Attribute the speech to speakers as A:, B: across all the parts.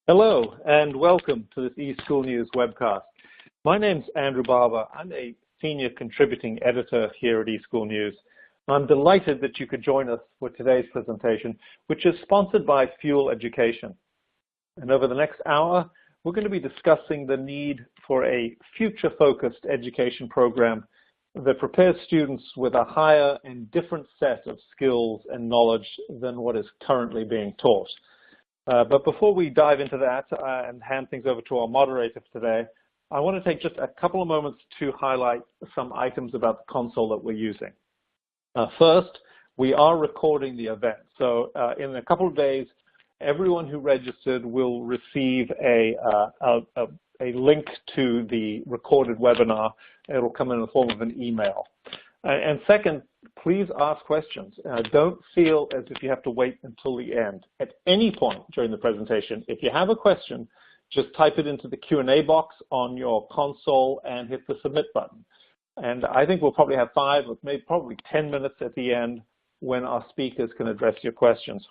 A: Hello and welcome to this eSchool News webcast. My name's Andrew Barber. I'm a senior contributing editor here at eSchool News. I'm delighted that you could join us for today's presentation, which is sponsored by Fuel Education. And over the next hour, we're going to be discussing the need for a future-focused education program that prepares students with a higher and different set of skills and knowledge than what is currently being taught. But before we dive into that and hand things over to our moderator for today, I want to take just a couple of moments to highlight some items about the console that we're using. First, we are recording the event. So in a couple of days, everyone who registered will receive a link to the recorded webinar. It'll come in the form of an email. And second, please ask questions. Don't feel as if you have to wait until the end. At any point during the presentation, if you have a question, just type it into the Q&A box on your console and hit the submit button. And I think we'll probably have 5 or maybe probably 10 minutes at the end when our speakers can address your questions.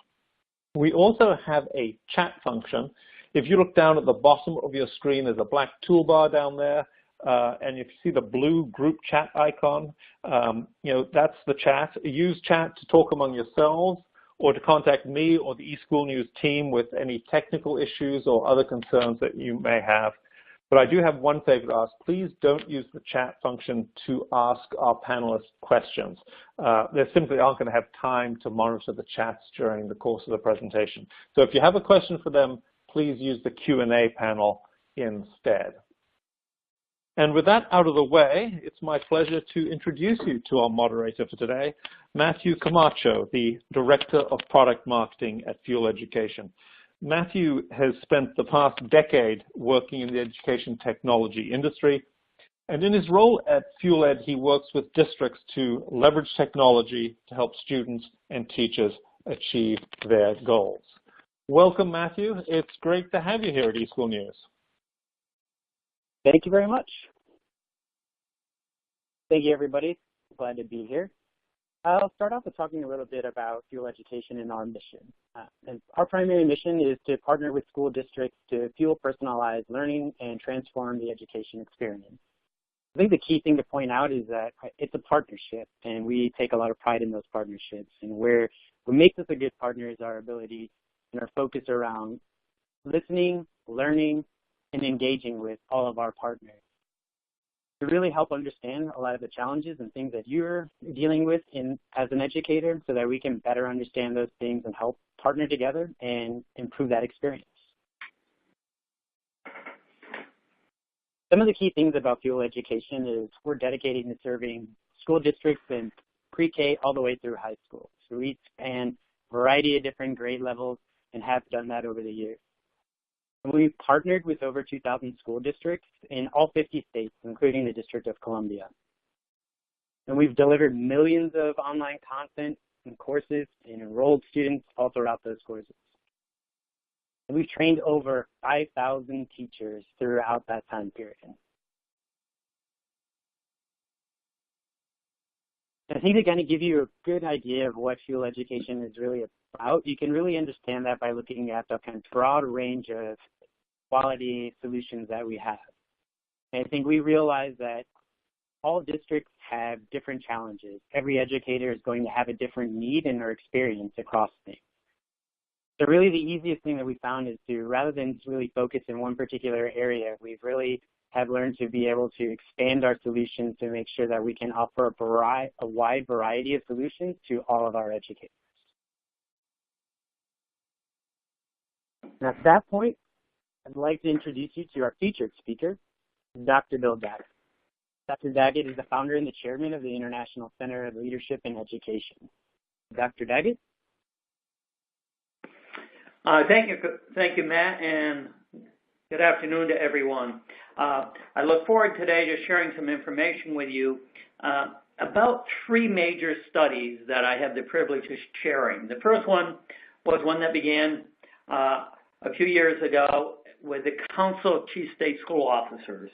A: We also have a chat function. If you look down at the bottom of your screen, there's a black toolbar down there. And if you see the blue group chat icon, that's the chat. Use chat to talk among yourselves or to contact me or the eSchool News team with any technical issues or other concerns that you may have. But I do have one favor to ask. Please don't use the chat function to ask our panelists questions. They simply aren't going to have time to monitor the chats during the course of the presentation. So if you have a question for them, please use the Q&A panel instead. And with that out of the way, it's my pleasure to introduce you to our moderator for today, Matthew Camacho, the Director of Product Marketing at Fuel Education. Matthew has spent the past decade working in the education technology industry, and in his role at Fuel Ed, he works with districts to leverage technology to help students and teachers achieve their goals. Welcome, Matthew. It's great to have you here at eSchool News.
B: Thank you very much. Thank you, everybody. Glad to be here. I'll start off with talking a little bit about Fuel Education and our mission. And our primary mission is to partner with school districts to fuel personalized learning and transform the education experience. I think the key thing to point out is that it's a partnership, and we take a lot of pride in those partnerships. And what makes us a good partner is our ability and our focus around listening, learning, and engaging with all of our partners to really help understand a lot of the challenges and things that you're dealing with as an educator so that we can better understand those things and help partner together and improve that experience. Some of the key things about Fuel Education is we're dedicated to serving school districts in pre-K all the way through high school. So we span a variety of different grade levels and have done that over the years. We've partnered with over 2,000 school districts in all 50 states, including the District of Columbia. And we've delivered millions of online content and courses and enrolled students all throughout those courses. And we've trained over 5,000 teachers throughout that time period. I think to kind of give you a good idea of what Fuel Education is really about, you can really understand that by looking at the kind of broad range of quality solutions that we have. And I think we realize that all districts have different challenges. Every educator is going to have a different need and or experience across things. So really the easiest thing that we found is to, rather than really focus in one particular area, we've really have learned to be able to expand our solutions to make sure that we can offer a wide variety of solutions to all of our educators. And at that point, I'd like to introduce you to our featured speaker, Dr. Bill Daggett. Dr. Daggett is the founder and the chairman of the International Center of Leadership in Education. Dr. Daggett?
C: Thank you, Matt, and good afternoon to everyone. I look forward today to sharing some information with you about 3 major studies that I have the privilege of sharing. The first one was one that began a few years ago with the Council of Chief State School Officers.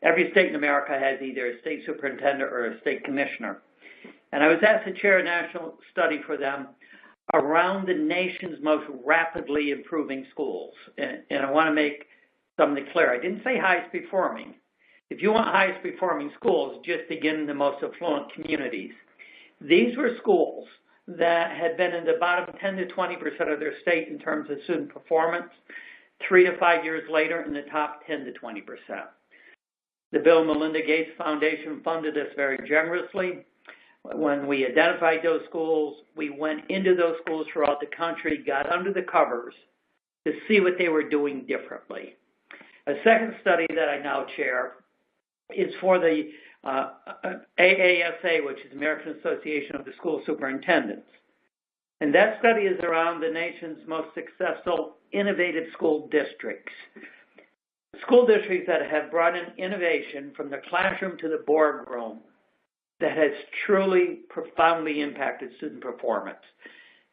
C: Every state in America has either a state superintendent or a state commissioner. And I was asked to chair a national study for them around the nation's most rapidly improving schools. And I want to make something clear. I didn't say highest performing. If you want highest performing schools, just begin in the most affluent communities. These were schools that had been in the bottom 10 to 20% of their state in terms of student performance, 3 to 5 years later in the top 10 to 20%. The Bill and Melinda Gates Foundation funded us very generously. When we identified those schools, we went into those schools throughout the country, got under the covers to see what they were doing differently. A second study that I now chair is for the AASA, which is American Association of the School Superintendents. And that study is around the nation's most successful innovative school districts. School districts that have brought in innovation from the classroom to the boardroom that has truly profoundly impacted student performance.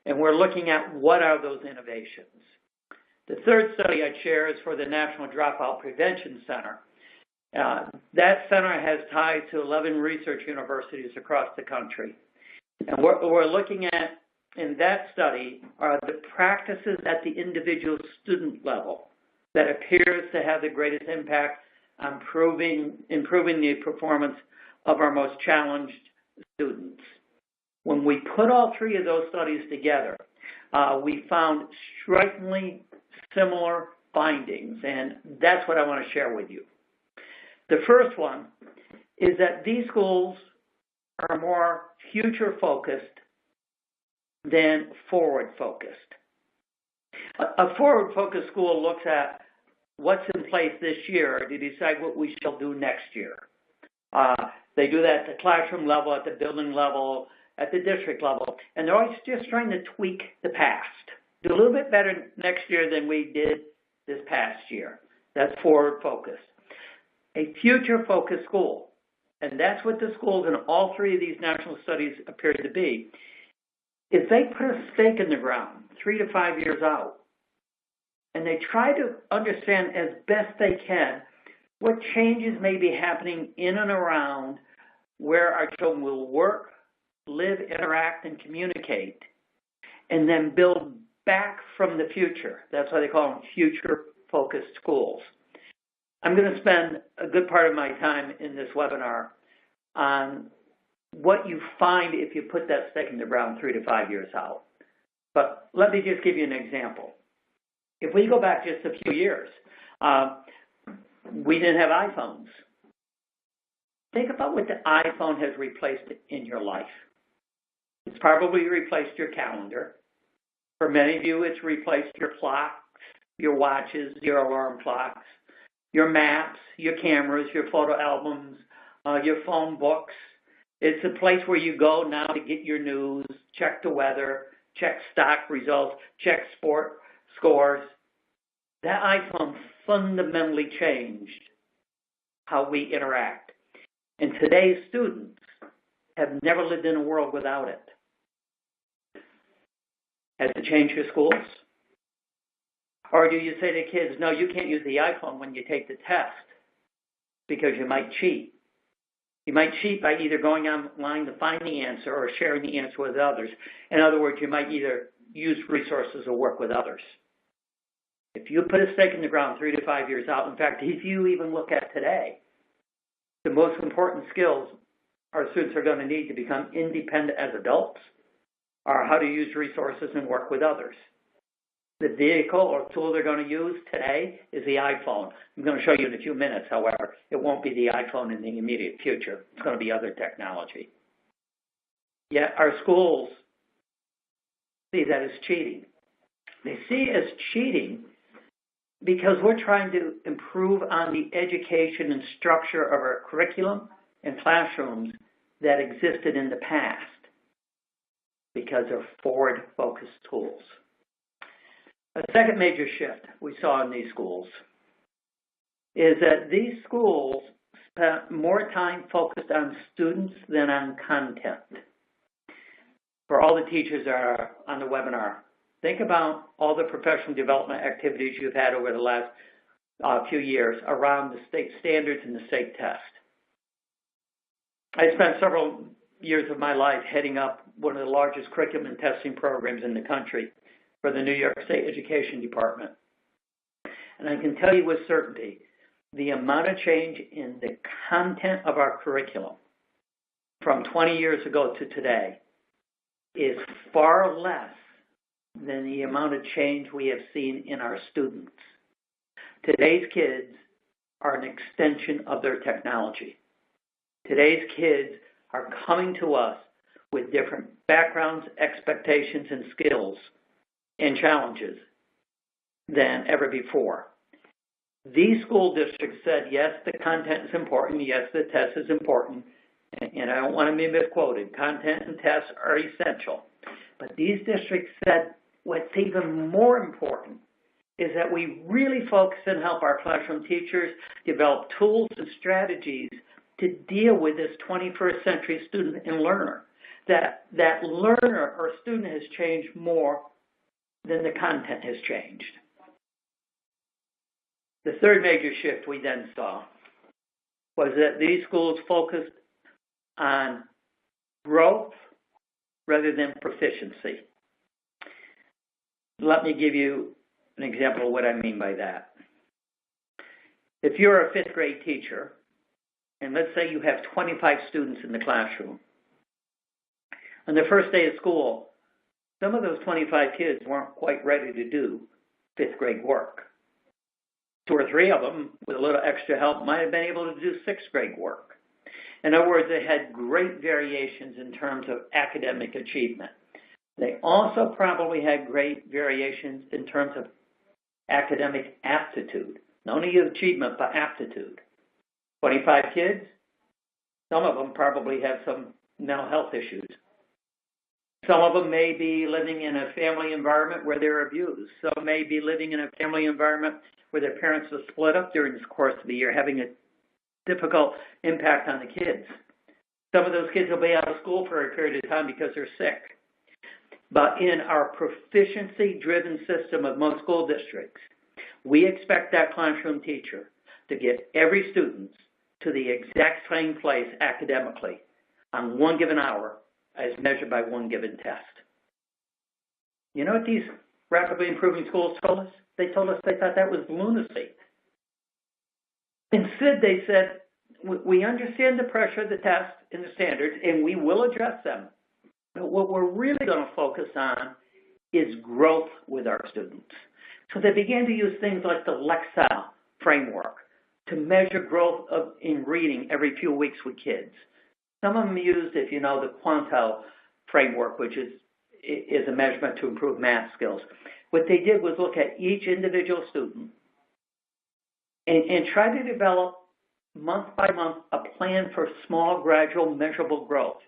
C: And we're looking at what are those innovations. The third study I share is for the National Dropout Prevention Center. That center has ties to 11 research universities across the country. And what we're looking at in that study are the practices at the individual student level that appears to have the greatest impact on improving the performance of our most challenged students. When we put all three of those studies together, we found strikingly similar findings, and that's what I want to share with you. The first one is that these schools are more future-focused than forward-focused. A forward-focused school looks at what's in place this year to decide what we shall do next year. They do that at the classroom level, at the building level, at the district level, and they're always just trying to tweak the past. Do a little bit better next year than we did this past year. That's forward-focused. A future-focused school, and that's what the schools in all three of these national studies appear to be, is they put a stake in the ground 3 to 5 years out, and they try to understand as best they can what changes may be happening in and around where our children will work, live, interact, and communicate, and then build back from the future. That's why they call them future-focused schools. I'm going to spend a good part of my time in this webinar on what you find if you put that stake in the ground 3 to 5 years out. But let me just give you an example. If we go back just a few years, we didn't have iPhones. Think about what the iPhone has replaced in your life. It's probably replaced your calendar. For many of you, it's replaced your clocks, your watches, your alarm clocks, your maps, your cameras, your photo albums, your phone books. It's a place where you go now to get your news, check the weather, check stock results, check sport scores. That iPhone fundamentally changed how we interact. And today's students have never lived in a world without it. Has it changed your schools? Or do you say to kids, no, you can't use the iPhone when you take the test because you might cheat? You might cheat by either going online to find the answer or sharing the answer with others. In other words, you might either use resources or work with others. If you put a stake in the ground 3 to 5 years out, in fact, if you even look at today, the most important skills our students are going to need to become independent as adults are how to use resources and work with others. The vehicle or tool they're going to use today is the iPhone. I'm going to show you in a few minutes, however. It won't be the iPhone in the immediate future. It's going to be other technology. Yet our schools see that as cheating. They see it as cheating because we're trying to improve on the education and structure of our curriculum and classrooms that existed in the past because they're forward-focused tools. A second major shift we saw in these schools is that these schools spent more time focused on students than on content. For all the teachers that are on the webinar, think about all the professional development activities you've had over the last few years around the state standards and the state test. I spent several years of my life heading up one of the largest curriculum and testing programs in the country for the New York State Education Department. And I can tell you with certainty, the amount of change in the content of our curriculum from 20 years ago to today is far less than the amount of change we have seen in our students. Today's kids are an extension of their technology. Today's kids are coming to us with different backgrounds, expectations, and skills and challenges than ever before. These school districts said, yes, the content is important, yes, the test is important, and I don't want to be misquoted. Content and tests are essential. But these districts said what's even more important is that we really focus and help our classroom teachers develop tools and strategies to deal with this 21st century student and learner. That learner or student has changed more than the content has changed. The third major shift we then saw was that these schools focused on growth rather than proficiency. Let me give you an example of what I mean by that. If you're a fifth grade teacher, and let's say you have 25 students in the classroom, on the first day of school, some of those 25 kids weren't quite ready to do fifth grade work. 2 or 3 of them, with a little extra help, might have been able to do sixth grade work. In other words, they had great variations in terms of academic achievement. They also probably had great variations in terms of academic aptitude. Not only achievement, but aptitude. 25 kids, some of them probably have some mental health issues. Some of them may be living in a family environment where they're abused. Some may be living in a family environment where their parents are split up during the course of the year, having a difficult impact on the kids. Some of those kids will be out of school for a period of time because they're sick. But in our proficiency-driven system of most school districts, we expect that classroom teacher to get every student to the exact same place academically on one given hour as measured by one given test. You know what these rapidly improving schools told us? They told us they thought that was lunacy. Instead, they said, we understand the pressure of the test and the standards, and we will address them. But what we're really going to focus on is growth with our students. So they began to use things like the Lexile framework to measure growth in reading every few weeks with kids. Some of them used, if you know, the Quantel framework, which is a measurement to improve math skills. What they did was look at each individual student and try to develop month by month a plan for small, gradual, measurable growth.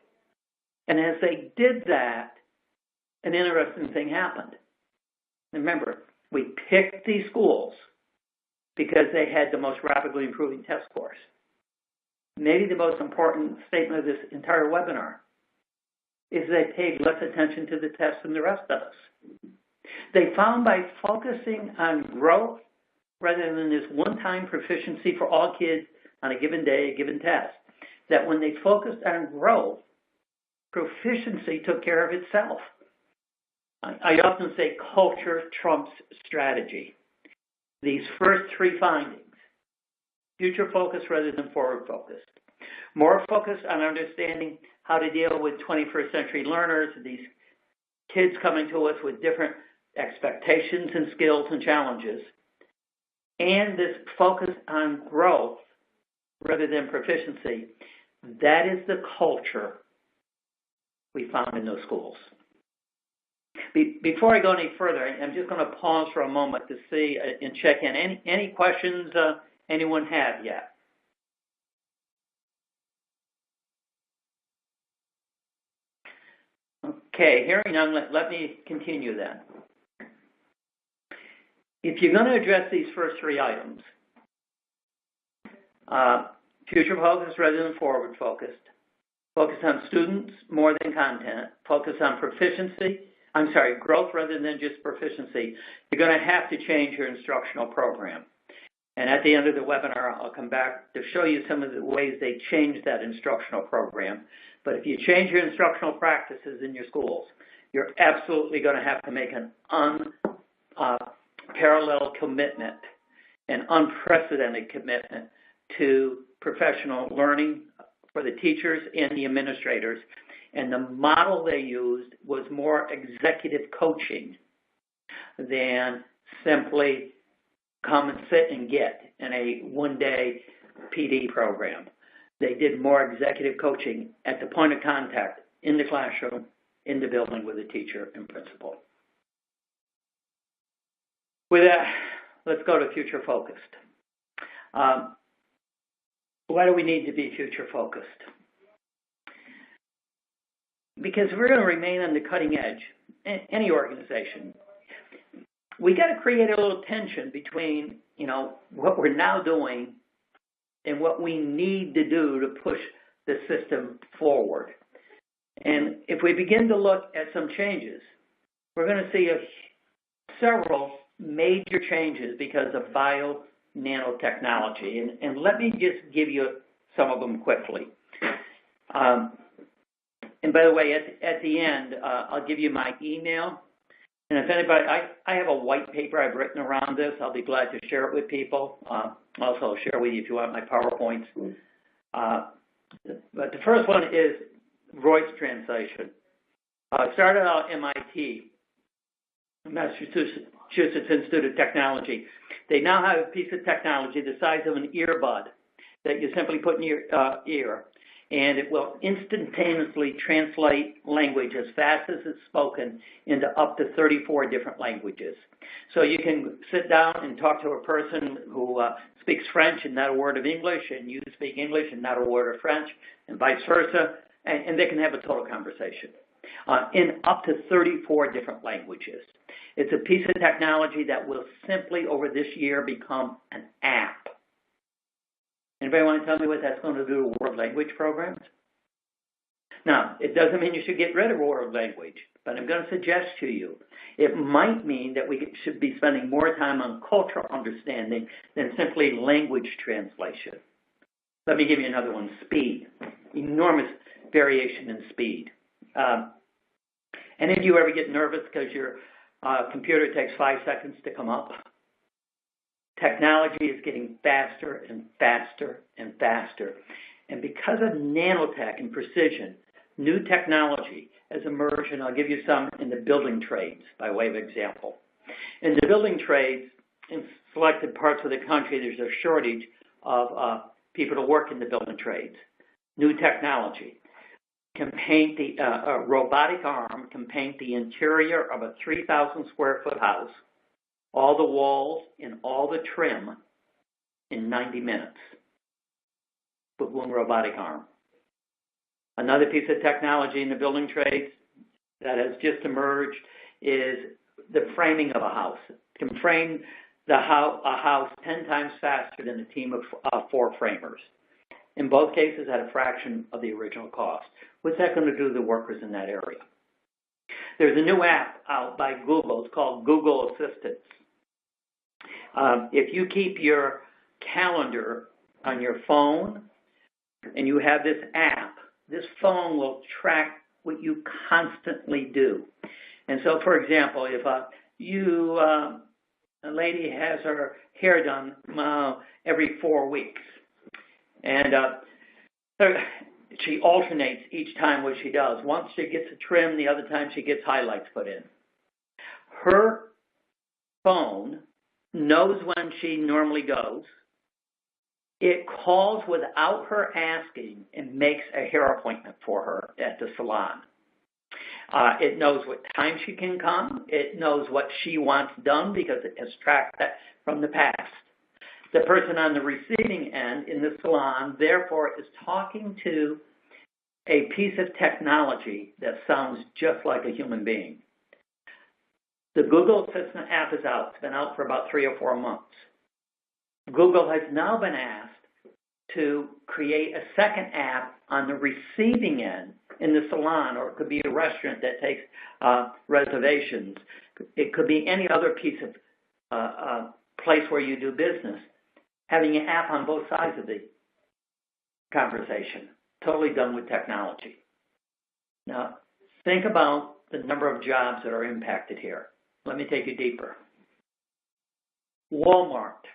C: And as they did that, an interesting thing happened. Remember, we picked these schools because they had the most rapidly improving test scores. Maybe the most important statement of this entire webinar is they paid less attention to the test than the rest of us. They found by focusing on growth rather than this one-time proficiency for all kids on a given day, a given test, that when they focused on growth, proficiency took care of itself. I often say culture trumps strategy. These first 3 findings, future focus rather than forward focused, more focused on understanding how to deal with 21st century learners, these kids coming to us with different expectations and skills and challenges, and this focus on growth rather than proficiency, that is the culture we found in those schools. Before I go any further, I'm just going to pause for a moment to see and check in. Any questions anyone have yet? Okay, hearing none, let me continue then. If you're going to address these first 3 items, future focused rather than forward focused, focus on students more than content, focus on growth rather than just proficiency, you're going to have to change your instructional program. And at the end of the webinar, I'll come back to show you some of the ways they changed that instructional program But if you change your instructional practices in your schools, you're absolutely going to have to make an unparalleled commitment, an unprecedented commitment to professional learning for the teachers and the administrators. And the model they used was more executive coaching than simply come and sit and get in a one-day PD program. They did more executive coaching at the point of contact, in the classroom, in the building with the teacher and principal. With that, let's go to future focused. Why do we need to be future focused? Because we're going to remain on the cutting edge, any organization. We got to create a little tension between, what we're now doing and what we need to do to push the system forward. And if we begin to look at some changes, we're going to see several major changes because of bio-nanotechnology. And let me just give you some of them quickly. And by the way, at the end, I'll give you my email. And if anybody, I have a white paper I've written around this. I'll be glad to share it with people. Also, I'll share with you if you want my PowerPoints. But the first one is voice translation. It started out at MIT, Massachusetts Institute of Technology. They now have a piece of technology the size of an earbud that you simply put in your ear, and it will instantaneously translate language as fast as it's spoken into up to 34 different languages. So you can sit down and talk to a person who speaks French and not a word of English, and you speak English and not a word of French, and vice versa, and they can have a total conversation in up to 34 different languages. It's a piece of technology that will simply, over this year, become an app. Anybody want to tell me what that's going to do to world language programs? Now, it doesn't mean you should get rid of world language, but I'm going to suggest to you it might mean that we should be spending more time on cultural understanding than simply language translation. Let me give you another one, speed. Enormous variation in speed. Any of you ever get nervous because your computer takes 5 seconds to come up? Technology is getting faster and faster and faster. And because of nanotech and precision, new technology has emerged, and I'll give you some in the building trades by way of example. In the building trades, in selected parts of the country, there's a shortage of people to work in the building trades. New technology can paint a robotic arm can paint the interior of a 3,000 square foot house, all the walls and all the trim in 90 minutes with one robotic arm. Another piece of technology in the building trades that has just emerged is the framing of a house. It can frame a house 10 times faster than a team of 4 framers. In both cases, at a fraction of the original cost. What's that going to do to the workers in that area? There's a new app out by Google. It's called Google Assistant. If you keep your calendar on your phone and you have this app, this phone will track what you constantly do. And so, for example, if a lady has her hair done every 4 weeks, and she alternates each time what she does. Once she gets a trim, the other time she gets highlights put in. Her phone knows when she normally goes. It calls without her asking and makes a hair appointment for her at the salon. It knows what time she can come. It knows what she wants done because it has tracked that from the past. The person on the receiving end in the salon, therefore, is talking to a piece of technology that sounds just like a human being. The Google Assistant app is out. It's been out for about 3 or 4 months. Google has now been asked to create a second app on the receiving end in the salon, or it could be a restaurant that takes reservations. It could be any other piece of place where you do business. Having an app on both sides of the conversation, totally done with technology. Now, think about the number of jobs that are impacted here. Let me take you deeper. Walmart,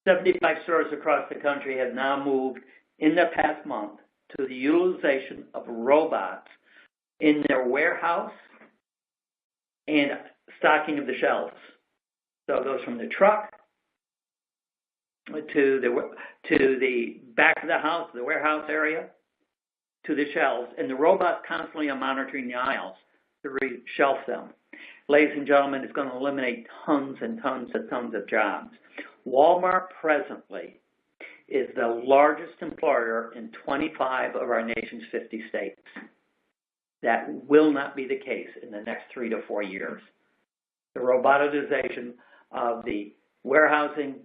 C: 75 stores across the country have now moved in the past month to the utilization of robots in their warehouse and stocking of the shelves. So it goes from the truck to the back of the house, the warehouse area, to the shelves, and the robots constantly are monitoring the aisles to re-shelf them. Ladies and gentlemen, it's going to eliminate tons and tons and tons of jobs. Walmart presently is the largest employer in 25 of our nation's 50 states. That will not be the case in the next 3 to 4 years. The robotization of the warehousing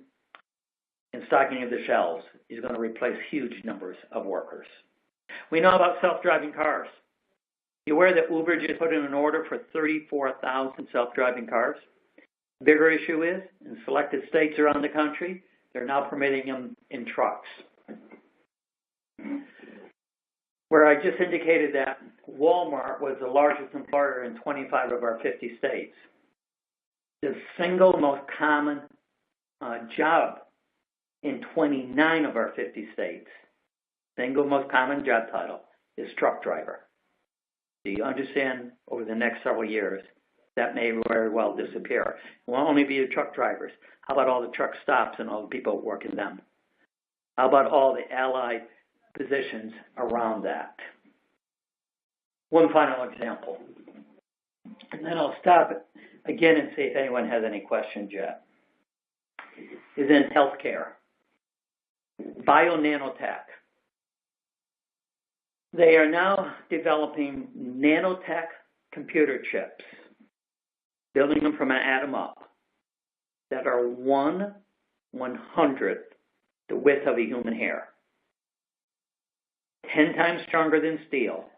C: and stocking of the shelves is going to replace huge numbers of workers. We know about self-driving cars. You aware that Uber just put in an order for 34,000 self-driving cars? The bigger issue is, in selected states around the country, they're now permitting them in trucks. Where I just indicated that Walmart was the largest employer in 25 of our 50 states, the single most common job in 29 of our 50 states, single most common job title is truck driver. Do you understand over the next several years that may very well disappear? It won't only be the truck drivers. How about all the truck stops and all the people working them? How about all the allied positions around that? One final example, and then I'll stop it again and see if anyone has any questions yet, is in healthcare. Bio-nanotech. They are now developing nanotech computer chips, building them from an atom up, that are 1/100th the width of a human hair, 10 times stronger than steel,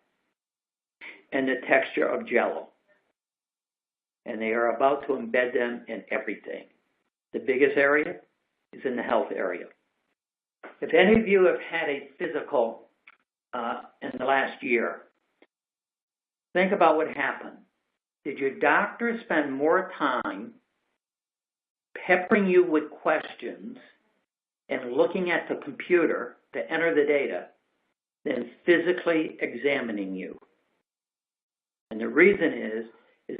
C: and the texture of jello. And they are about to embed them in everything. The biggest area is in the health area. If any of you have had a physical in the last year, think about what happened. Did your doctor spend more time peppering you with questions and looking at the computer to enter the data than physically examining you? And the reason is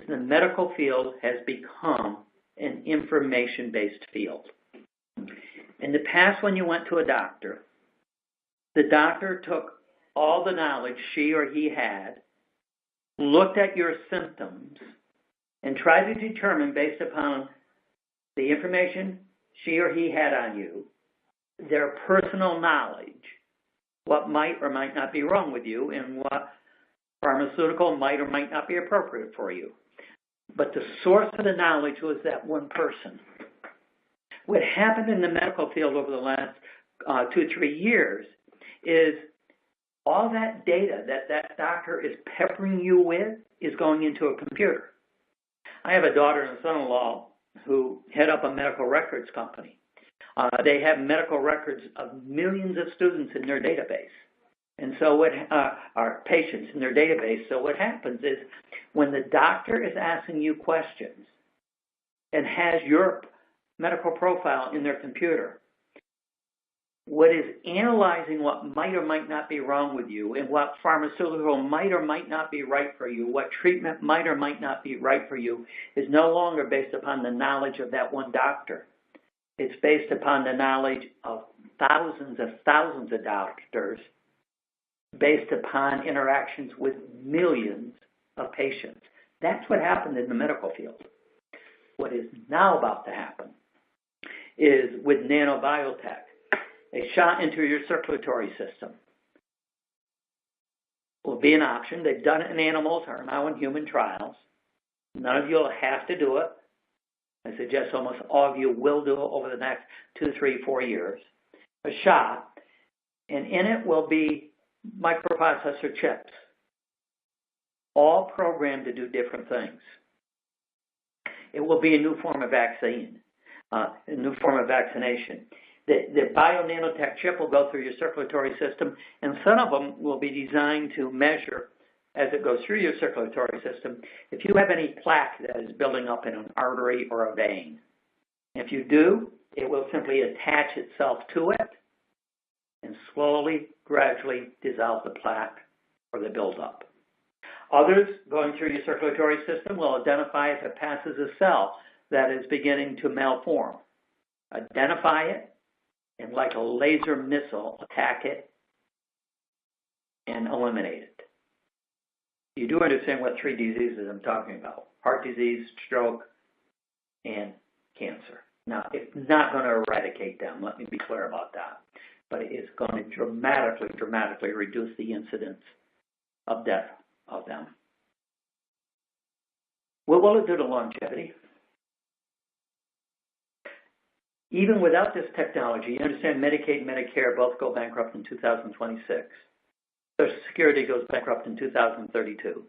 C: the medical field has become an information-based field. In the past, when you went to a doctor, the doctor took all the knowledge she or he had, looked at your symptoms, and tried to determine, based upon the information she or he had on you, their personal knowledge, what might or might not be wrong with you and what pharmaceutical might or might not be appropriate for you. But the source of the knowledge was that one person. What happened in the medical field over the last 2 or 3 years is all that data that doctor is peppering you with is going into a computer. I have a daughter and a son-in-law who head up a medical records company. They have medical records of millions of students in their database. And so what are patients in their database. So what happens is when the doctor is asking you questions and has your medical profile in their computer, what is analyzing what might or might not be wrong with you and what pharmaceutical might or might not be right for you, what treatment might or might not be right for you, is no longer based upon the knowledge of that one doctor. It's based upon the knowledge of thousands of doctors, based upon interactions with millions of patients. That's what happened in the medical field. What is now about to happen is with nanobiotech. A shot into your circulatory system will be an option. They've done it in animals, are now in human trials. None of you will have to do it. I suggest almost all of you will do it over the next 2, 3, 4 years. A shot, and in it will be microprocessor chips, all programmed to do different things. It will be a new form of vaccine, a new form of vaccination. The bio-nanotech chip will go through your circulatory system, and some of them will be designed to measure as it goes through your circulatory system, if you have any plaque that is building up in an artery or a vein. If you do, it will simply attach itself to it and slowly, gradually dissolve the plaque or the buildup. Others going through your circulatory system will identify if it passes a cell that is beginning to malform. Identify it, and like a laser missile, attack it and eliminate it. You do understand what three diseases I'm talking about: heart disease, stroke, and cancer. Now, it's not going to eradicate them, let me be clear about that, but it is going to dramatically reduce the incidence of death of them. What will it do to longevity? Even without this technology, you understand Medicaid and Medicare both go bankrupt in 2026. Social Security goes bankrupt in 2032.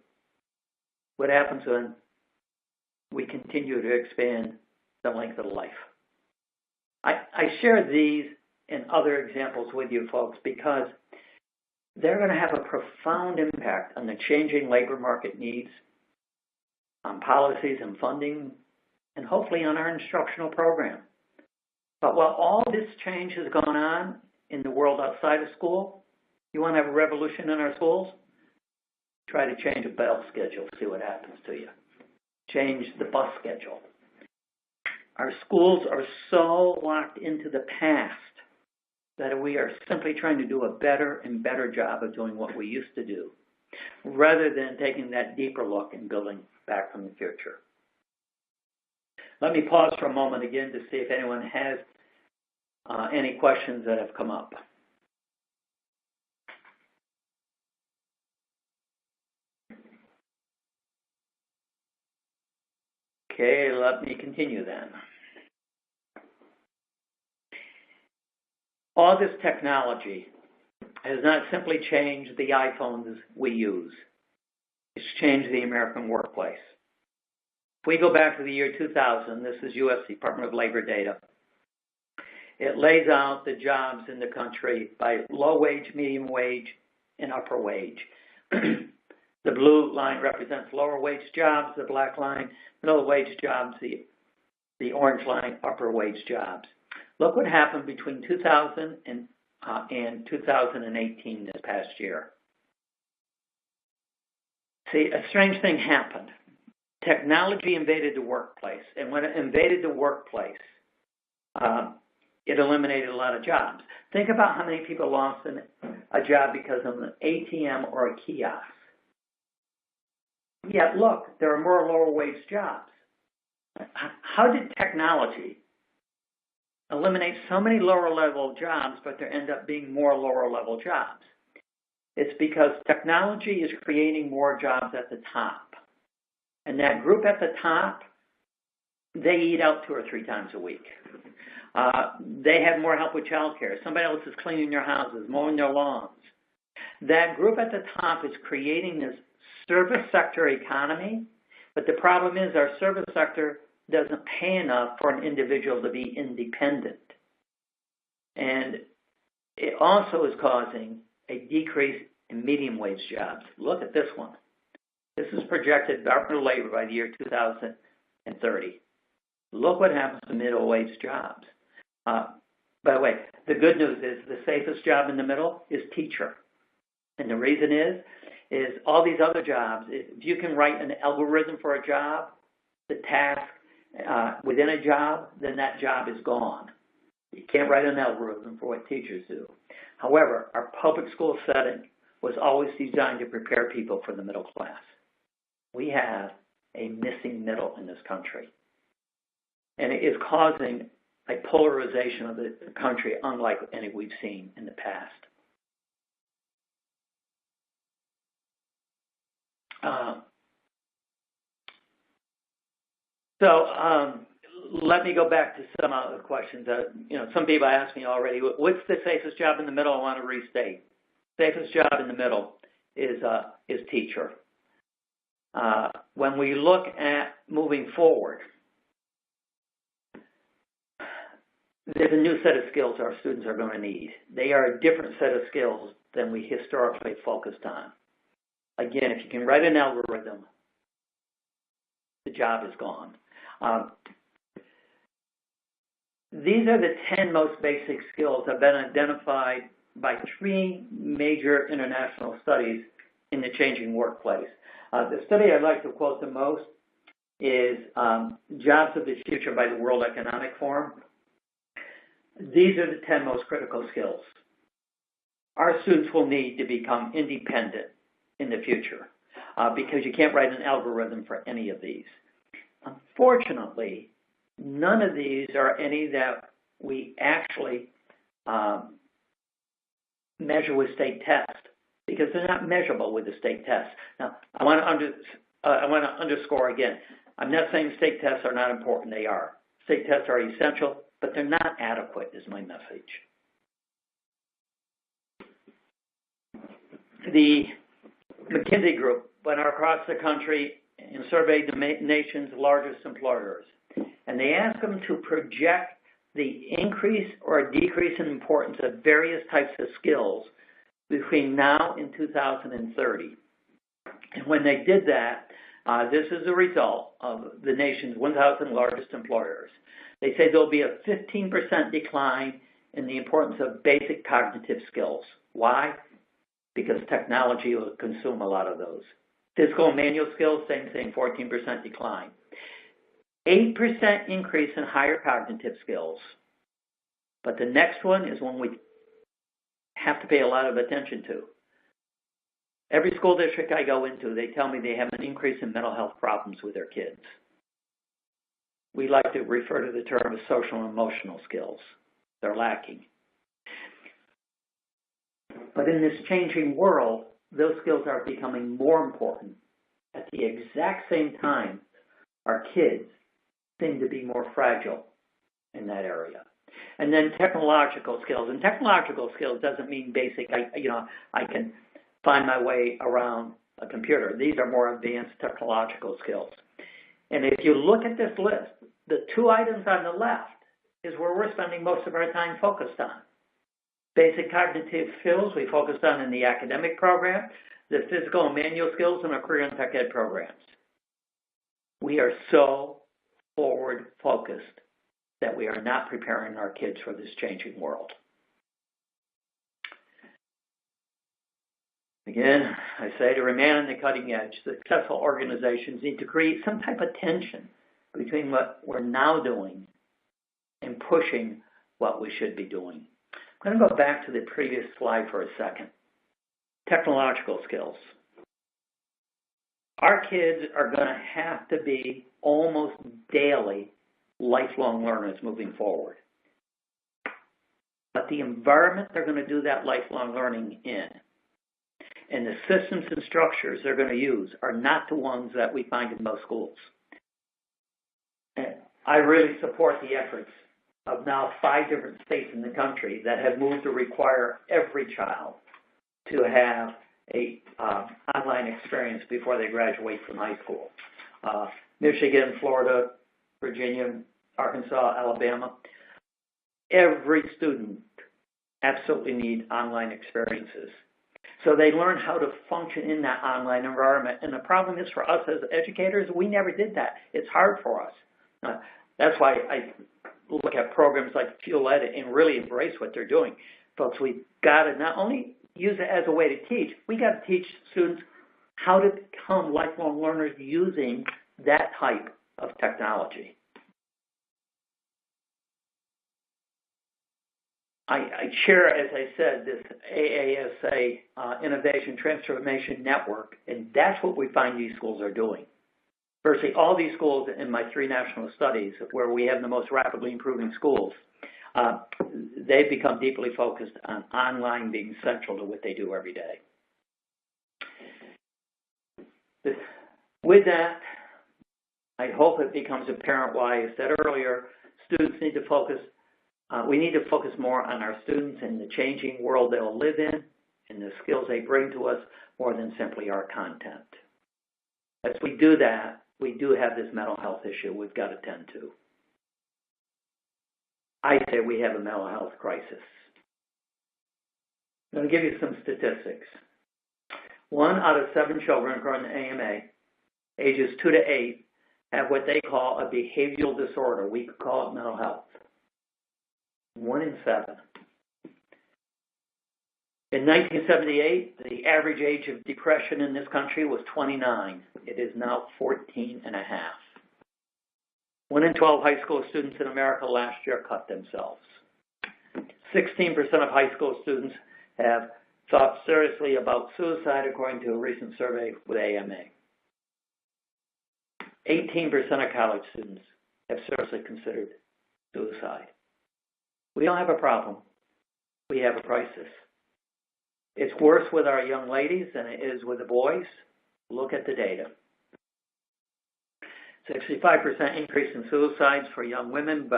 C: What happens when we continue to expand the length of life? I share these and other examples with you folks because they're going to have a profound impact on the changing labor market needs, on policies and funding, and hopefully on our instructional program. But while all this change has gone on in the world outside of school, you want to have a revolution in our schools? Try to change a bell schedule, see what happens to you. Change the bus schedule. Our schools are so locked into the past that we are simply trying to do a better and better job of doing what we used to do, rather than taking that deeper look and building back from the future. Let me pause for a moment again to see if anyone has any questions that have come up. Okay, let me continue then. All this technology has not simply changed the iPhones we use. It's changed the American workplace. If we go back to the year 2000, this is U.S. Department of Labor data. It lays out the jobs in the country by low wage, medium wage, and upper wage. The blue line represents lower wage jobs, the black line, middle wage jobs, the orange line, upper wage jobs. Look what happened between 2000 and 2018 this past year. See, a strange thing happened. Technology invaded the workplace, and when it invaded the workplace, it eliminated a lot of jobs. Think about how many people lost a job because of an ATM or a kiosk. Yet look, there are more lower wage jobs. How did technology eliminate so many lower level jobs, but there end up being more lower level jobs? It's because technology is creating more jobs at the top. And that group at the top, they eat out 2 or 3 times a week. They have more help with childcare. Somebody else is cleaning their houses, mowing their lawns. That group at the top is creating this service sector economy, but the problem is our service sector doesn't pay enough for an individual to be independent. And it also is causing a decrease in medium wage jobs. Look at this one. This is projected Department of Labor by the year 2030. Look what happens to middle wage jobs. By the way, the good news is the safest job in the middle is teacher. And the reason is all these other jobs, if you can write an algorithm for a job, the task within a job, then that job is gone. You can't write an algorithm for what teachers do. However, our public school setting was always designed to prepare people for the middle class. We have a missing middle in this country. And it is causing a polarization of the country unlike any we've seen in the past. Let me go back to some other questions. Some people asked me already, what's the safest job in the middle? I want to restate. Safest job in the middle is teacher. When we look at moving forward, there's a new set of skills our students are going to need. They are a different set of skills than we historically focused on. Again, if you can write an algorithm, the job is gone. These are the 10 most basic skills that have been identified by 3 major international studies in the changing workplace. The study I'd like to quote the most is Jobs of the Future by the World Economic Forum. These are the 10 most critical skills. Our students will need to become independent in the future because you can't write an algorithm for any of these. Unfortunately, none of these are any that we actually measure with state tests because they're not measurable with the state tests. Now, I want to underscore again, I'm not saying state tests are not important. They are. State tests are essential, but they're not adequate is my message. The McKinsey Group went across the country and surveyed the nation's largest employers. And they asked them to project the increase or decrease in importance of various types of skills between now and 2030. And when they did that, this is a result of the nation's 1,000 largest employers. They say there'll be a 15% decline in the importance of basic cognitive skills. Why? Because technology will consume a lot of those. Physical and manual skills, same thing, 14% decline. 8% increase in higher cognitive skills. But the next one is one we have to pay a lot of attention to. Every school district I go into, they tell me they have an increase in mental health problems with their kids. We like to refer to the term as social and emotional skills. They're lacking. But in this changing world, those skills are becoming more important. At the exact same time, our kids seem to be more fragile in that area. And then technological skills. And technological skills doesn't mean basic, I can find my way around a computer. These are more advanced technological skills. And if you look at this list, the 2 items on the left is where we're spending most of our time focused on. Basic cognitive skills we focused on in the academic program, the physical and manual skills in our career and tech ed programs. We are so forward focused that we are not preparing our kids for this changing world. Again, I say to remain on the cutting edge, successful organizations need to create some type of tension between what we're now doing and pushing what we should be doing. I'm going to go back to the previous slide for a second. Technological skills. Our kids are going to have to be almost daily lifelong learners moving forward. But the environment they're going to do that lifelong learning in and the systems and structures they're going to use are not the ones that we find in most schools. And I really support the efforts of now 5 different states in the country that have moved to require every child to have a online experience before they graduate from high school. Michigan, Florida, Virginia, Arkansas, Alabama. Every student absolutely needs online experiences. So they learn how to function in that online environment. And the problem is for us as educators, we never did that. It's hard for us. That's why I look at programs like Fuel Ed and really embrace what they're doing. Folks, we've got to not only use it as a way to teach, we got to teach students how to become lifelong learners using that type of technology. I chair, as I said, this AASA Innovation Transformation Network, and that's what we find these schools are doing. Virtually all these schools in my 3 national studies, where we have the most rapidly improving schools, they've become deeply focused on online being central to what they do every day. With that, I hope it becomes apparent why I said earlier, students need to focus. We need to focus more on our students and the changing world they'll live in and the skills they bring to us more than simply our content. As we do that, we do have this mental health issue we've got to tend to. I say we have a mental health crisis. I'm going to give you some statistics. 1 out of 7 children, according to AMA, ages 2 to 8, have what they call a behavioral disorder. We could call it mental health. 1 in 7. In 1978, the average age of depression in this country was 29. It is now 14 and a half. 1 in 12 high school students in America last year cut themselves. 16% of high school students have thought seriously about suicide, according to a recent survey with AMA. 18% of college students have seriously considered suicide. We don't have a problem. We have a crisis. It's worse with our young ladies than it is with the boys. Look at the data. 65% increase in suicides for young women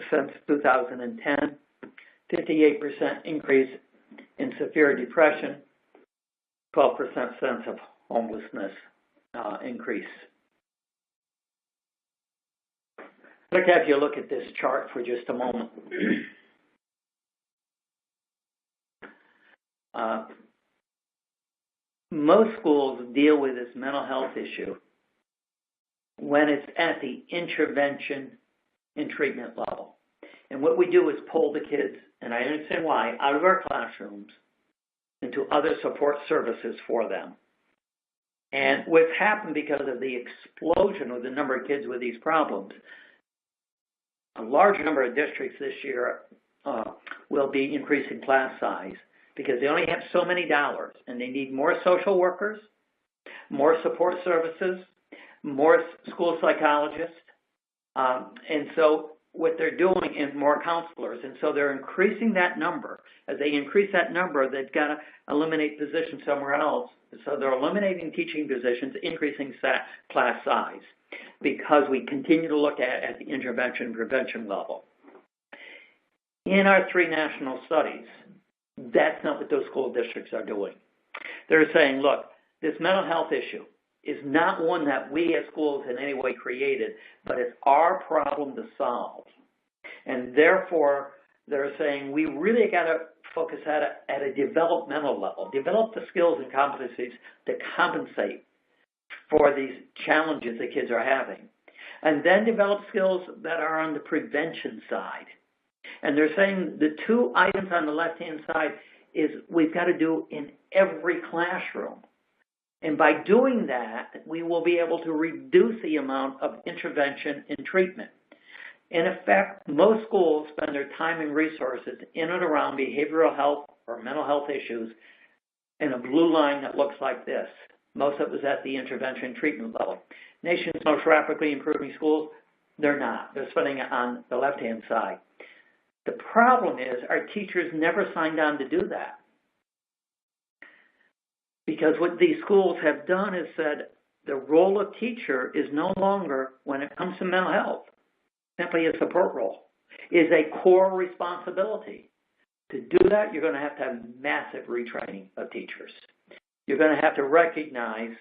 C: since 2010. 58% increase in severe depression. 12% sense of homelessness increase. I'd like to have you look at this chart for just a moment. Most schools deal with this mental health issue when it's at the intervention and treatment level. And what we do is pull the kids, and I understand why, out of our classrooms into other support services for them. And what's happened because of the explosion of the number of kids with these problems, a large number of districts this year will be increasing class size because they only have so many dollars, and they need more social workers, more support services, more school psychologists, and so what they're doing is more counselors, and so they're increasing that number. As they increase that number, they've got to eliminate positions somewhere else, so they're eliminating teaching positions, increasing class size, because we continue to look at the intervention and prevention level. In our 3 national studies, that's not what those school districts are doing. They're saying, look, this mental health issue is not one that we as schools in any way created, but it's our problem to solve. And therefore, they're saying we really got to focus at a developmental level, develop the skills and competencies to compensate for these challenges the kids are having, and then develop skills that are on the prevention side. And they're saying the 2 items on the left-hand side is we've got to do in every classroom. And by doing that, we will be able to reduce the amount of intervention and treatment. In effect, most schools spend their time and resources in and around behavioral health or mental health issues in a blue line that looks like this. Most of it is at the intervention treatment level. Nation's most rapidly improving schools, they're not. They're spending it on the left-hand side. The problem is our teachers never signed on to do that. Because what these schools have done is said the role of teacher is no longer, when it comes to mental health, simply a support role. It is a core responsibility. To do that, you're going to have massive retraining of teachers. You're going to have to recognize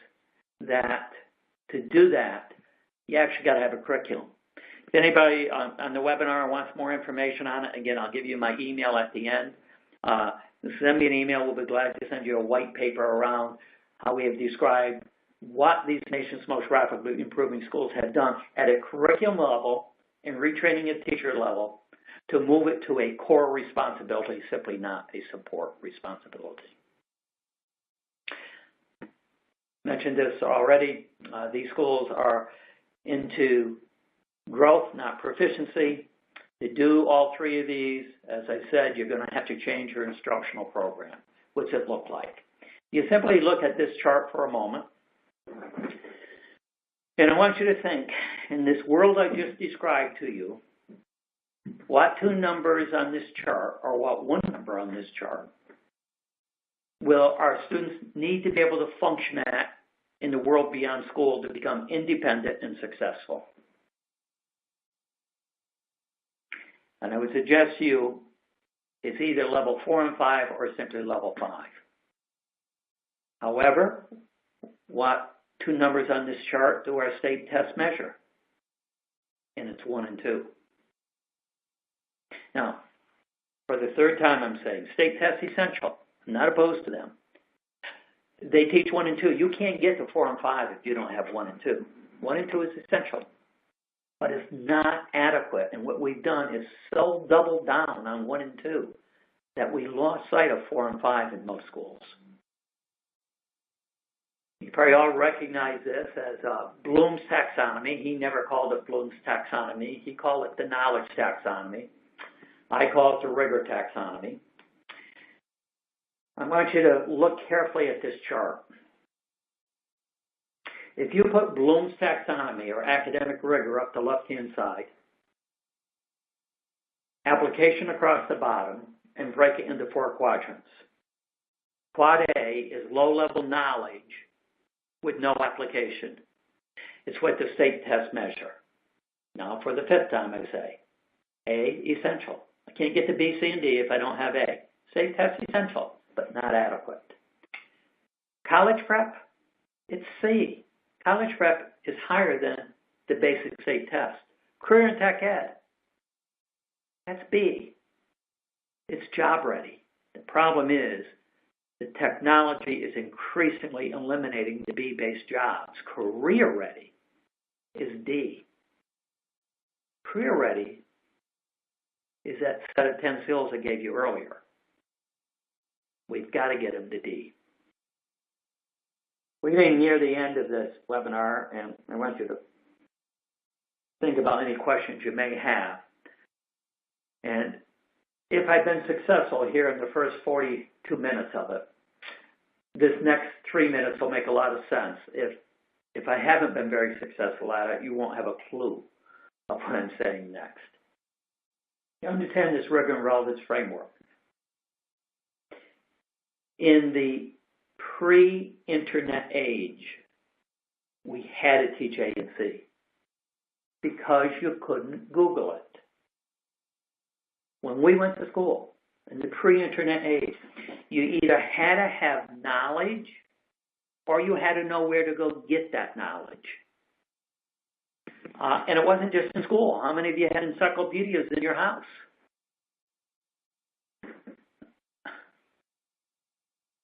C: that to do that, you actually got to have a curriculum. If anybody on the webinar wants more information on it, again, I'll give you my email at the end. Send me an email. We'll be glad to send you a white paper around how we have described what these nation's most rapidly improving schools have done at a curriculum level and retraining at teacher level to move it to a core responsibility, simply not a support responsibility. Mentioned this already. These schools are into growth, not proficiency. To do all 3 of these, as I said, you're going to have to change your instructional program. What's it look like? You simply look at this chart for a moment, and I want you to think, in this world I just described to you, what 2 numbers on this chart, or what 1 number on this chart, will our students need to be able to function at in the world beyond school to become independent and successful? And I would suggest to you it's either level 4 and 5 or simply level 5. However, what 2 numbers on this chart do our state test measure? And it's 1 and 2. Now, for the 3rd time I'm saying, state tests essential. I'm not opposed to them. they teach 1 and 2. You can't get to 4 and 5 if you don't have 1 and 2. 1 and 2 is essential, but it's not adequate. And what we've done is so doubled down on 1 and 2 that we lost sight of 4 and 5 in most schools. You probably all recognize this as Bloom's taxonomy. He never called it Bloom's taxonomy. He called it the knowledge taxonomy. I call it the rigor taxonomy. I want you to look carefully at this chart. If you put Bloom's taxonomy or academic rigor up the left-hand side, application across the bottom, and break it into 4 quadrants. Quad A is low-level knowledge with no application. It's what the state tests measure. Now, for the 5th time, I say, A, essential. I can't get to B, C, and D if I don't have A. State test, essential, but not adequate. College prep, it's C. College prep is higher than the basic state test. Career and tech ed, that's B. It's job ready. The problem is the technology is increasingly eliminating the B-based jobs. Career ready is D. Career ready is that set of 10 skills I gave you earlier. We've got to get them to D. We're getting near the end of this webinar, and I want you to think about any questions you may have. And if I've been successful here in the first 42 minutes of it, this next 3 minutes will make a lot of sense. If I haven't been very successful at it, you won't have a clue of what I'm saying next. You understand this rigor and relevance framework. In the pre-internet age, we had to teach A and C because you couldn't Google it. When we went to school, in the pre-internet age, you either had to have knowledge or you had to know where to go get that knowledge. And it wasn't just in school. How many of you had encyclopedias in your house?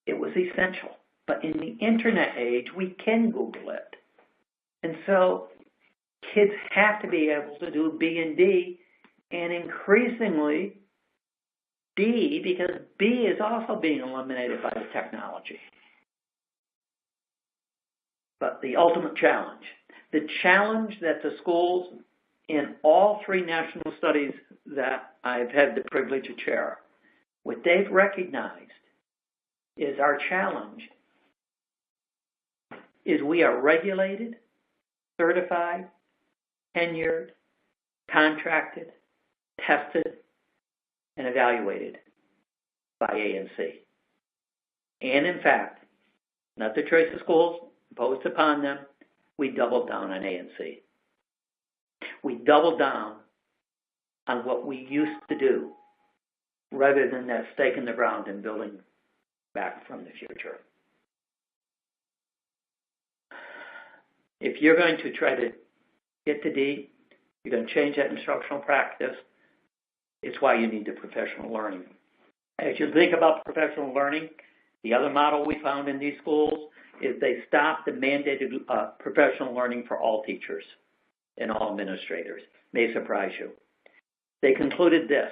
C: It was essential. But in the internet age, we can Google it. And so kids have to be able to do B and D, and increasingly D, because B is also being eliminated by the technology. But the ultimate challenge, the challenge that the schools in all 3 national studies that I've had the privilege to chair, what they've recognized is our challenge is we are regulated, certified, tenured, contracted, tested, and evaluated by A and C. And in fact, not the choice of schools imposed upon them, we doubled down on A and C. We doubled down on what we used to do rather than that stake in the ground and building back from the future. If you're going to try to get to D, you're going to change that instructional practice, it's why you need the professional learning. As you think about professional learning, the other model we found in these schools is they stopped the mandated professional learning for all teachers and all administrators. May surprise you. They concluded this,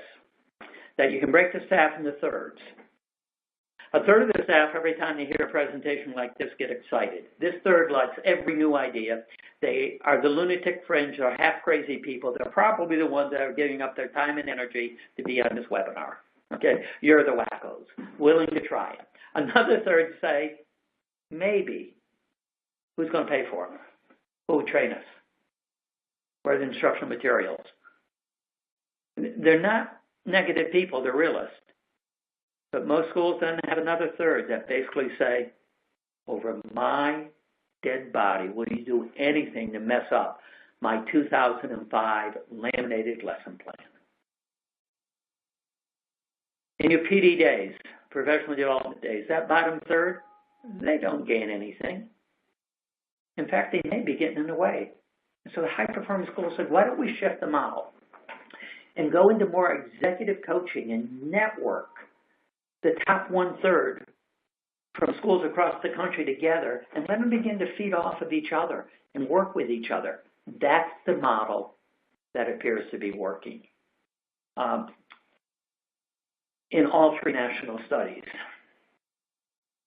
C: that you can break the staff into thirds. A third of the staff, every time they hear a presentation like this, get excited. This third likes every new idea. They are the lunatic fringe or half-crazy people. They're probably the ones that are giving up their time and energy to be on this webinar. Okay, you're the wackos, willing to try it. Another third say, maybe. Who's going to pay for them? Who will train us? Where are the instructional materials? They're not negative people, they're realists. But most schools then have another third that basically say, over my dead body, will you do anything to mess up my 2005 laminated lesson plan? In your PD days, professional development days, that bottom third, they don't gain anything. In fact, they may be getting in the way. And so the high-performance schools said, why don't we shift the model and go into more executive coaching and network the top 1/3 from schools across the country together and let them begin to feed off of each other and work with each other. That's the model that appears to be working in all three national studies.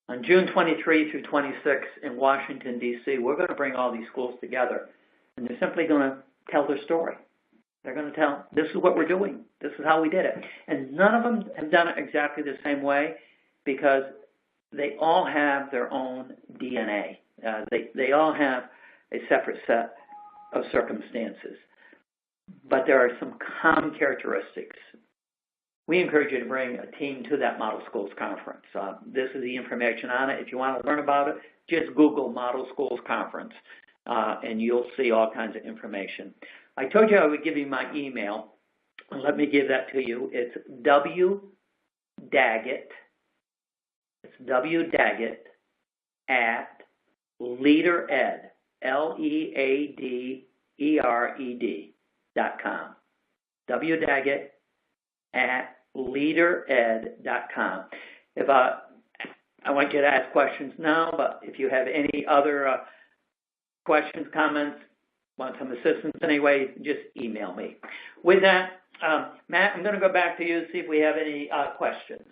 C: On June 23 through 26 in Washington, D.C., we're going to bring all these schools together, and they're simply going to tell their story. They're going to tell, this is what we're doing. This is how we did it. And none of them have done it exactly the same way because they all have their own DNA. They all have a separate set of circumstances. But there are some common characteristics. We encourage you to bring a team to that Model Schools Conference. This is the information on it. If you want to learn about it, just Google Model Schools Conference, and you'll see all kinds of information. I told you I would give you my email. Let me give that to you. It's wdaggett. It's wdaggett at leadered, leadered.com. wdaggett at leadered.com. If I want you to ask questions now, but if you have any other questions, comments, want some assistance anyway, just email me. With that, Matt, I'm going to go back to you, see if we have any questions.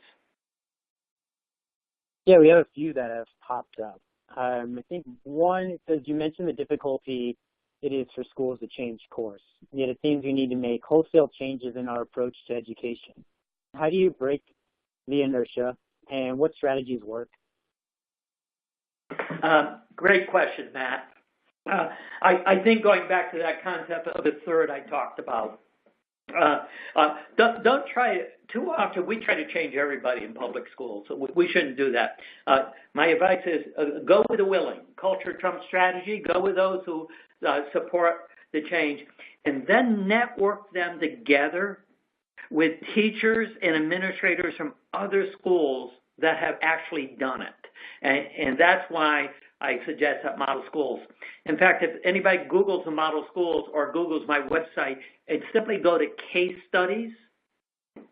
B: Yeah, we have a few that have popped up. I think one says, you mentioned the difficulty it is for schools to change course, yet it seems we need to make wholesale changes in our approach to education. How do you break the inertia, and what strategies work?
C: Great question, Matt. I think going back to that concept of the third I talked about, don't try it. Too often we try to change everybody in public schools, so we shouldn't do that. My advice is go with the willing. Culture trumps strategy. Go with those who support the change, and then network them together with teachers and administrators from other schools that have actually done it. And that's why I suggest that Model Schools. In fact, if anybody Googles the Model Schools or Googles my website and simply go to case studies,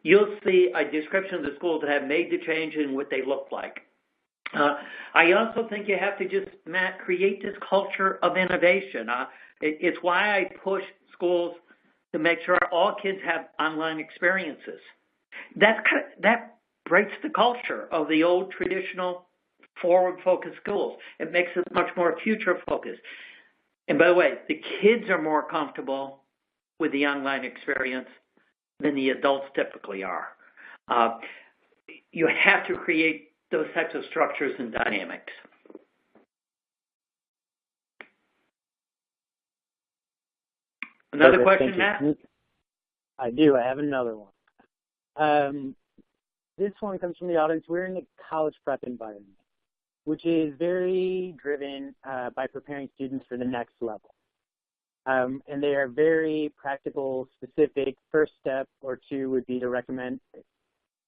C: you'll see a description of the schools that have made the change and what they look like. I also think you have to just, Matt, create this culture of innovation. It's why I push schools to make sure all kids have online experiences. That breaks the culture of the old traditional forward-focused schools. It makes it much more future-focused. And by the way, the kids are more comfortable with the online experience than the adults typically are. You have to create those types of structures and dynamics. Another question, Matt?
B: I do. I have another one. This one comes from the audience. We're in the college prep environment, which is very driven by preparing students for the next level. And they are very practical, specific. First step or two would be to recommend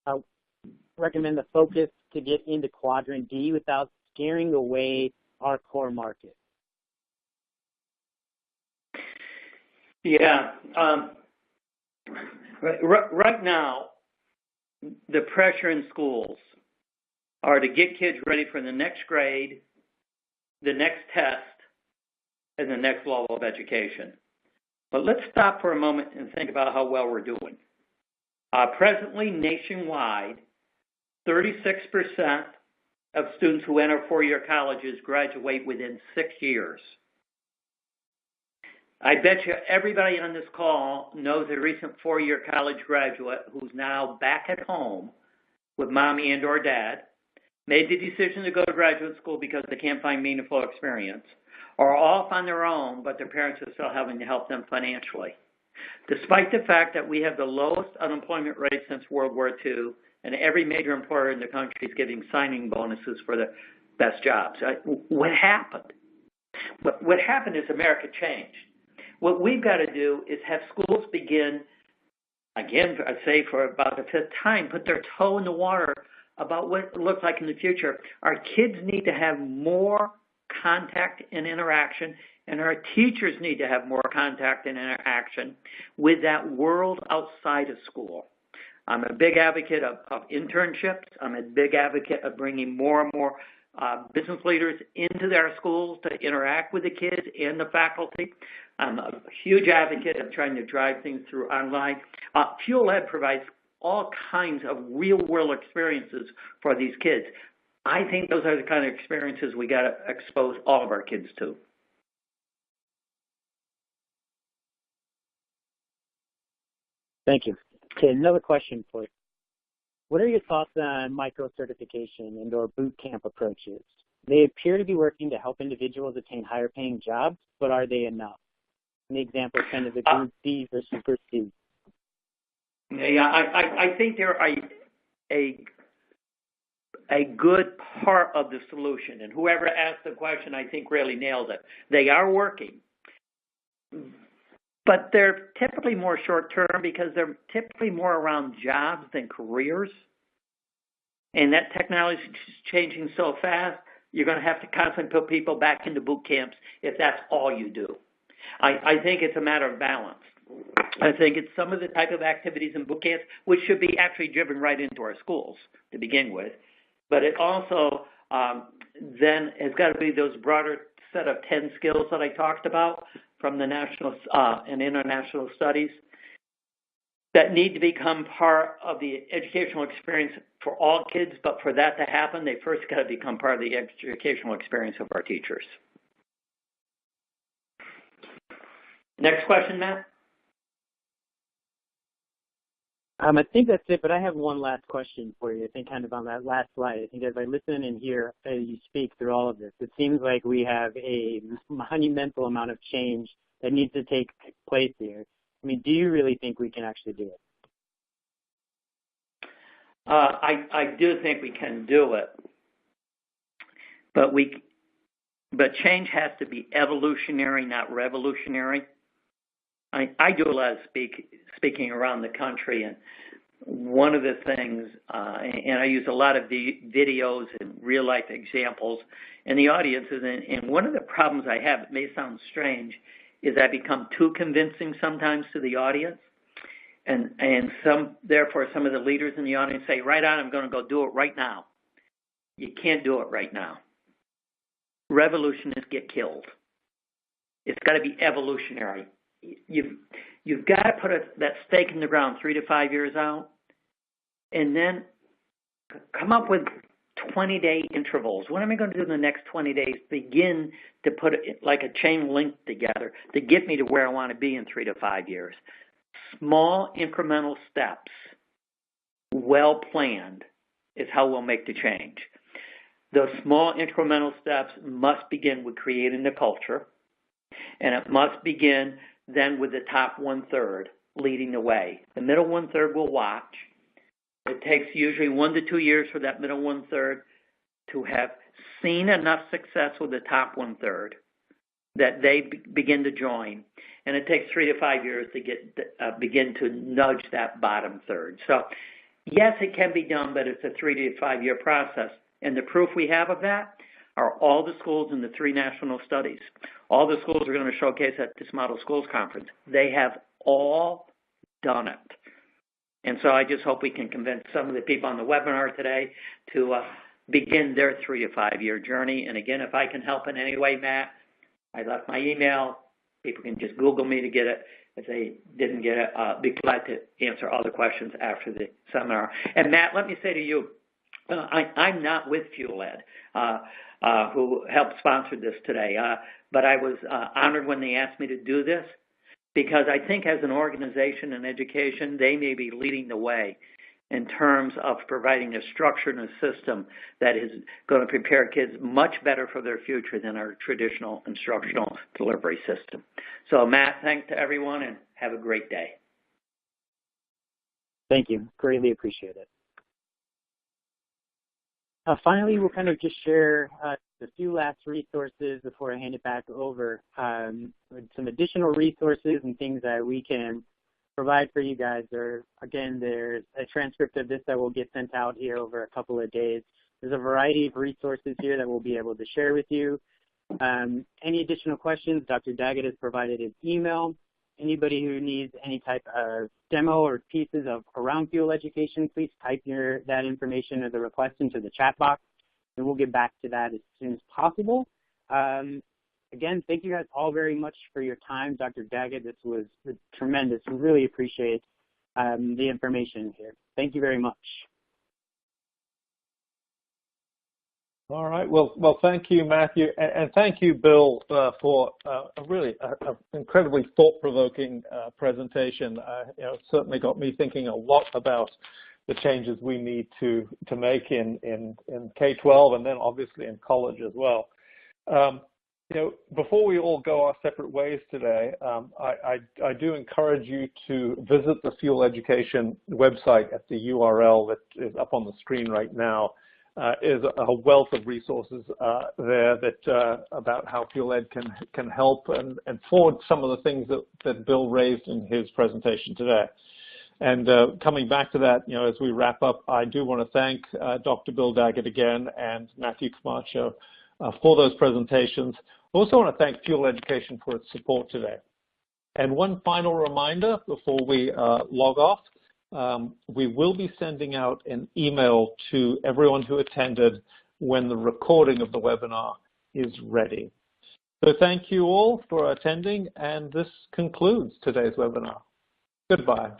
B: the focus to get into quadrant D without scaring away our core market.
C: Yeah. Right now, the pressure in schools are to get kids ready for the next grade, the next test, and the next level of education. But let's stop for a moment and think about how well we're doing. Presently, nationwide, 36% of students who enter four-year colleges graduate within 6 years. I bet you everybody on this call knows a recent four-year college graduate who's now back at home with mommy and or dad, made the decision to go to graduate school because they can't find meaningful experience, or off on their own, but their parents are still having to help them financially. Despite the fact that we have the lowest unemployment rate since World War II, and every major employer in the country is giving signing bonuses for the best jobs. What happened? What happened is America changed. What we've got to do is have schools begin, again, I say for about the fifth time, put their toe in the water about what it looks like in the future. Our kids need to have more contact and interaction, and our teachers need to have more contact and interaction with that world outside of school. I'm a big advocate of internships. I'm a big advocate of bringing more and more business leaders into their schools to interact with the kids and the faculty. I'm a huge advocate of trying to drive things through online. Fuel Ed provides all kinds of real-world experiences for these kids. I think those are the kind of experiences we got to expose all of our kids to.
B: Thank you. Okay, another question for you. What are your thoughts on micro-certification and or boot camp approaches? They appear to be working to help individuals attain higher paying jobs, but are they enough? An example is kind of the Group D versus Group C.
C: Yeah, I think they're a good part of the solution, and whoever asked the question, I think, really nailed it. They are working, but they're typically more short-term because they're typically more around jobs than careers, and that technology is changing so fast, you're going to have to constantly put people back into boot camps if that's all you do. I think it's a matter of balance. I think it's some of the type of activities in boot camps which should be actually driven right into our schools to begin with, but it also then has got to be those broader set of 10 skills that I talked about from the national and international studies that need to become part of the educational experience for all kids, but for that to happen, they first got to become part of the educational experience of our teachers. Next question, Matt.
B: I think that's it, but I have one last question for you. I think kind of on that last slide. I think as I listen and hear you speak through all of this, it seems like we have a monumental amount of change that needs to take place here. I mean, do you really think we can actually do it?
C: I do think we can do it, but change has to be evolutionary, not revolutionary. I do a lot of speaking around the country, and one of the things, and I use a lot of videos and real-life examples in the audiences, and one of the problems I have, it may sound strange, is I become too convincing sometimes to the audience, and therefore some of the leaders in the audience say, right on, I'm going to go do it right now. You can't do it right now. Revolutionists get killed. It's got to be evolutionary. You've got to put that stake in the ground 3 to 5 years out, and then come up with 20-day intervals. What am I going to do in the next 20 days? Begin to put it like a chain link together to get me to where I want to be in 3 to 5 years. Small incremental steps, well planned, is how we'll make the change. Those small incremental steps must begin with creating the culture, and it must begin then with the top 1/3 leading the way. The middle 1/3 will watch. It takes usually 1 to 2 years for that middle 1/3 to have seen enough success with the top 1/3 that they begin to join. And it takes 3 to 5 years to begin to nudge that bottom third. So yes, it can be done, but it's a 3 to 5 year process. And the proof we have of that are all the schools in the 3 national studies. All the schools are going to showcase at this Model Schools Conference. They have all done it. And so I just hope we can convince some of the people on the webinar today to begin their 3 to 5 year journey. And again, if I can help in any way, Matt, I left my email. People can just Google me to get it. If they didn't get it, be glad to answer other questions after the seminar. And Matt, let me say to you, I'm not with Fuel Ed, who helped sponsor this today, but I was honored when they asked me to do this because I think as an organization in education, they may be leading the way in terms of providing a structure and a system that is going to prepare kids much better for their future than our traditional instructional delivery system. So, Matt, thanks to everyone, and have a great day.
B: Thank you. Greatly appreciate it. Finally, we'll kind of just share a few last resources before I hand it back over. Some additional resources and things that we can provide for you guys. Again, there's a transcript of this that will get sent out here over a couple of days. There's a variety of resources here that we'll be able to share with you. Any additional questions, Dr. Daggett has provided his email. Anybody who needs any type of demo or pieces of around fuel education, please type that information or the request into the chat box, and we'll get back to that as soon as possible. Again, thank you guys all very much for your time. Dr. Daggett, this was tremendous. We really appreciate the information here. Thank you very much.
A: All right. Well, thank you, Matthew, and thank you, Bill, for a really incredibly thought-provoking presentation. It certainly got me thinking a lot about the changes we need to make in K-12 and then obviously in college as well. Before we all go our separate ways today, I do encourage you to visit the Fuel Education website at the URL that is up on the screen right now. Is a wealth of resources there that about how Fuel Ed can help and forward some of the things that Bill raised in his presentation today. And coming back to that, as we wrap up, I do want to thank Dr. Bill Daggett again and Matthew Camacho for those presentations. I also want to thank Fuel Education for its support today. And one final reminder before we log off. We will be sending out an email to everyone who attended when the recording of the webinar is ready. So thank you all for attending, and this concludes today's webinar. Goodbye.